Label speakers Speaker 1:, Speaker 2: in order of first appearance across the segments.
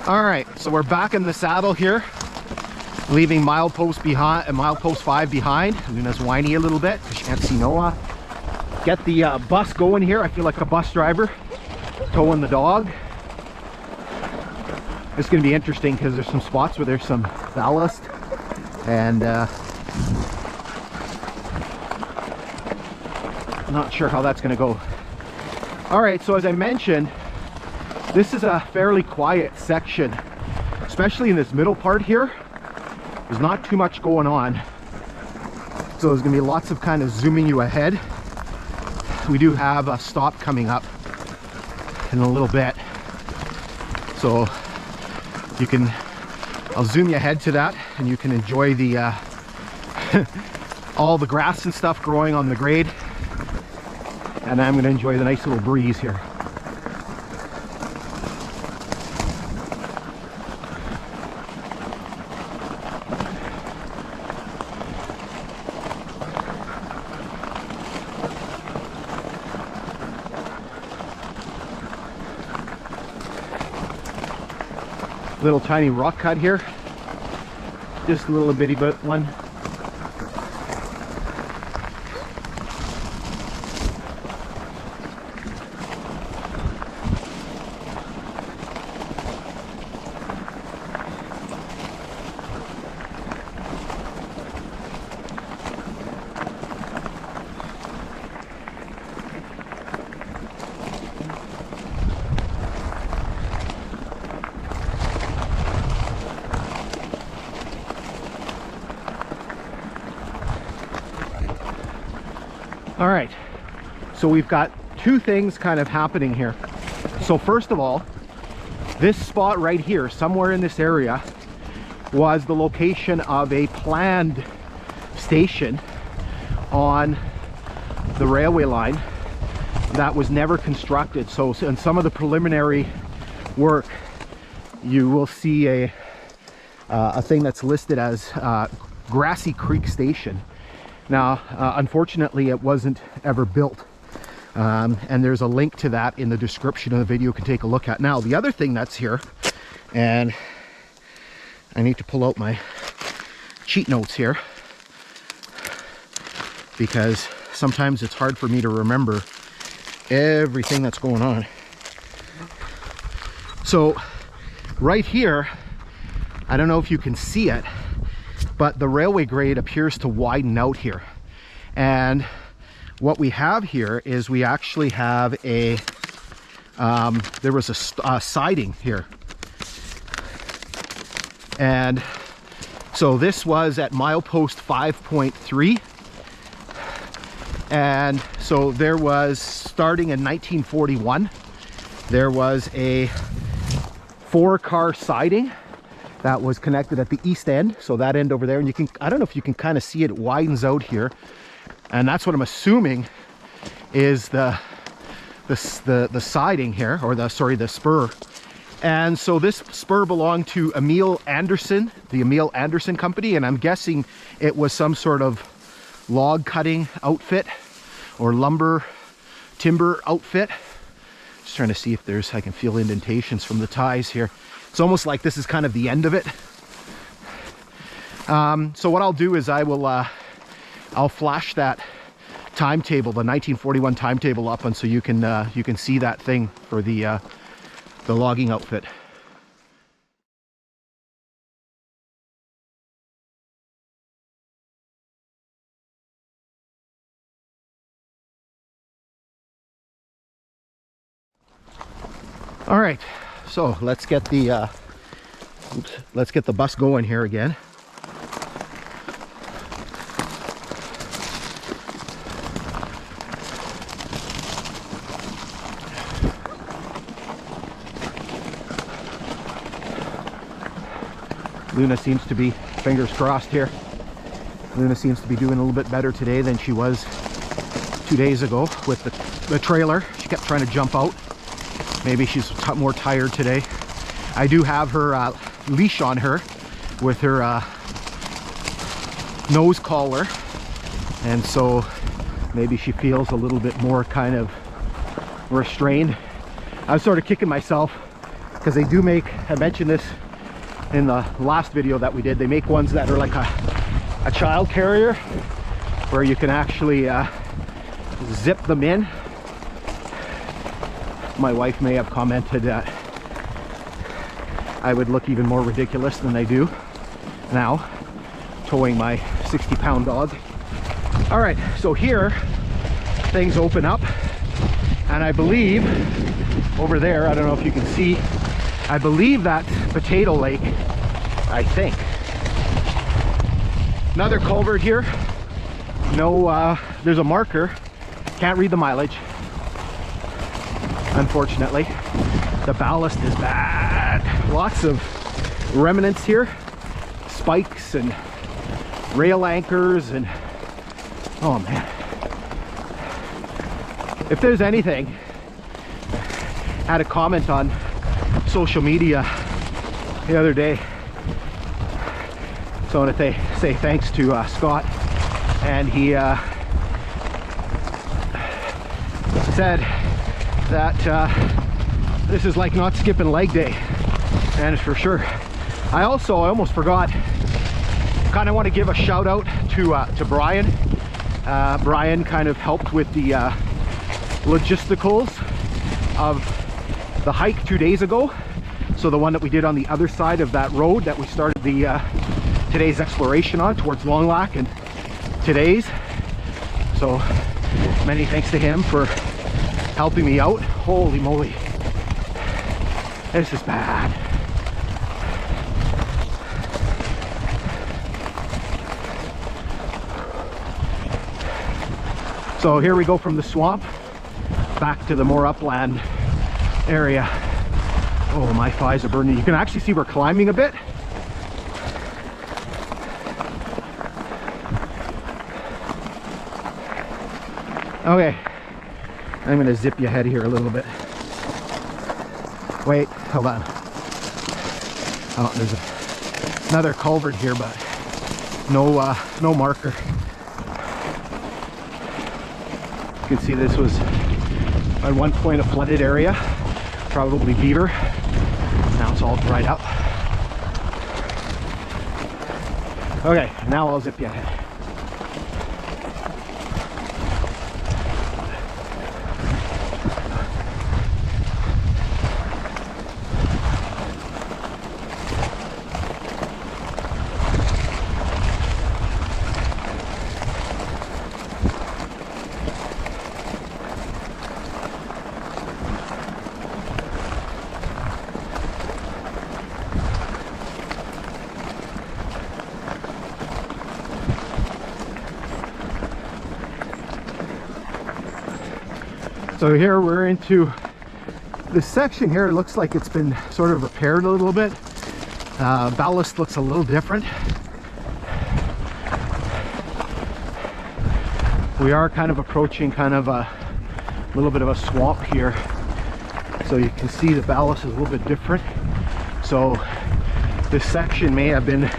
Speaker 1: All right, so we're back in the saddle here, leaving milepost 5 behind. Luna's whiny a little bit because she can't see Noah. Get the bus going here. I feel like a bus driver towing the dog. It's going to be interesting because there's some spots where there's some ballast, and I'm not sure how that's going to go. All right, so as I mentioned, this is a fairly quiet section, especially in this middle part here. There's not too much going on, so there's gonna be lots of kind of zooming you ahead. We do have a stop coming up in a little bit, so you can, I'll zoom you ahead to that, and you can enjoy the all the grass and stuff growing on the grade, and I'm gonna enjoy the nice little breeze here. Little tiny rock cut here, just a little bitty bit one. All right, so we've got two things kind of happening here. So first of all, this spot right here, somewhere in this area, was the location of a planned station on the railway line that was never constructed. So in some of the preliminary work, you will see a thing that's listed as Grassy Creek Station. Now, unfortunately, it wasn't ever built, and there's a link to that in the description of the video you can take a look at. Now, the other thing that's here, and I need to pull out my cheat notes here, because sometimes it's hard for me to remember everything that's going on. So, right here, I don't know if you can see it, but the railway grade appears to widen out here. And what we have here is we actually have a, there was a siding here. And so this was at milepost 5.3. And so there was, starting in 1941, there was a 4-car siding that was connected at the east end, so that end over there, and you can, I don't know if you can kind of see it, widens out here, and that's what I'm assuming is the siding here, or the spur. And so this spur belonged to Emil Anderson, the Emil Anderson company, and I'm guessing it was some sort of log cutting outfit or timber outfit. Just trying to see if there's, I can feel indentations from the ties here. It's almost like this is kind of the end of it. So what I'll do is I'll flash that timetable, the 1941 timetable up, and so you can see that thing for the logging outfit. All right, so let's get the bus going here again. Luna seems to be, fingers crossed here, Luna seems to be doing a little bit better today than she was 2 days ago with the trailer. She kept trying to jump out. Maybe she's more tired today. I do have her leash on her with her nose collar, and so maybe she feels a little bit more kind of restrained. I was sort of kicking myself because they do make, I mentioned this in the last video that we did, they make ones that are like a child carrier where you can actually zip them in. My wife may have commented that I would look even more ridiculous than they do now, towing my 60-pound dog. All right, so here things open up, and I believe over there, I don't know if you can see, I believe that's Potato Lake, I think. Another culvert here. No, there's a marker. Can't read the mileage, unfortunately. The ballast is bad. Lots of remnants here. Spikes and rail anchors and, oh man. If there's anything, I had a comment on social media the other day. So I want to say thanks to Scott, and he said that this is like not skipping leg day, and for sure. I almost forgot, kind of want to give a shout out to Brian. Brian kind of helped with the logisticals of the hike 2 days ago. So the one that we did on the other side of that road that we started the today's exploration on towards Longlac and today's. So many thanks to him for helping me out. Holy moly, this is bad. So here we go from the swamp back to the more upland area. Oh, my thighs are burning. You can actually see we're climbing a bit. Okay, I'm gonna zip you ahead here a little bit. Wait, hold on. Oh, there's another culvert here, but no marker. You can see this was at one point a flooded area, probably beaver. Now it's all dried up. Okay, now I'll zip you ahead. So here we're into this section here. It looks like it's been sort of repaired a little bit. Ballast looks a little different. We are kind of approaching kind of a little bit of a swamp here. So you can see the ballast is a little bit different. So this section may have been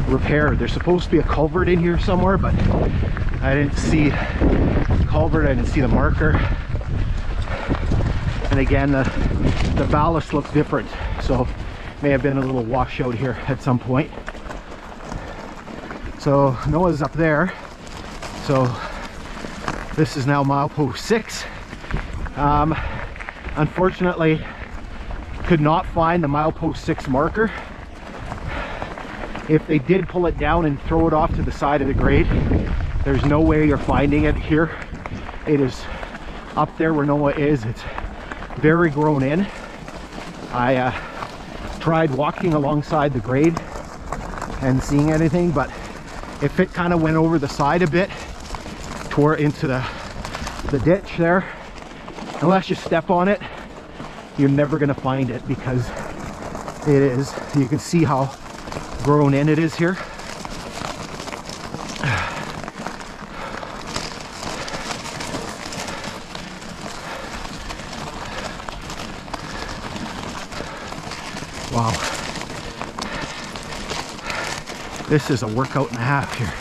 Speaker 1: repaired. There's supposed to be a culvert in here somewhere, but I didn't see the culvert, I didn't see the marker. And again, the ballast looks different, so may have been a little washout here at some point. So Noah's up there. So this is now milepost 6. Unfortunately, could not find the milepost 6 marker. If they did pull it down and throw it off to the side of the grade, there's no way you're finding it here. It is up there where Noah is. It's very grown in. I tried walking alongside the grade and seeing anything, but if it kind of went over the side a bit, tore into the ditch there, unless you step on it, you're never going to find it, because it is, you can see how grown in it is here. Wow, this is a workout and a half here.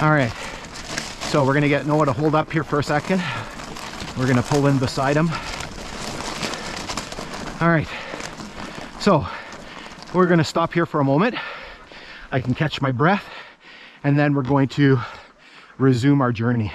Speaker 1: All right, so we're gonna get Noah to hold up here for a second. We're gonna pull in beside him. All right, so we're gonna stop here for a moment. I can catch my breath, and then we're going to resume our journey.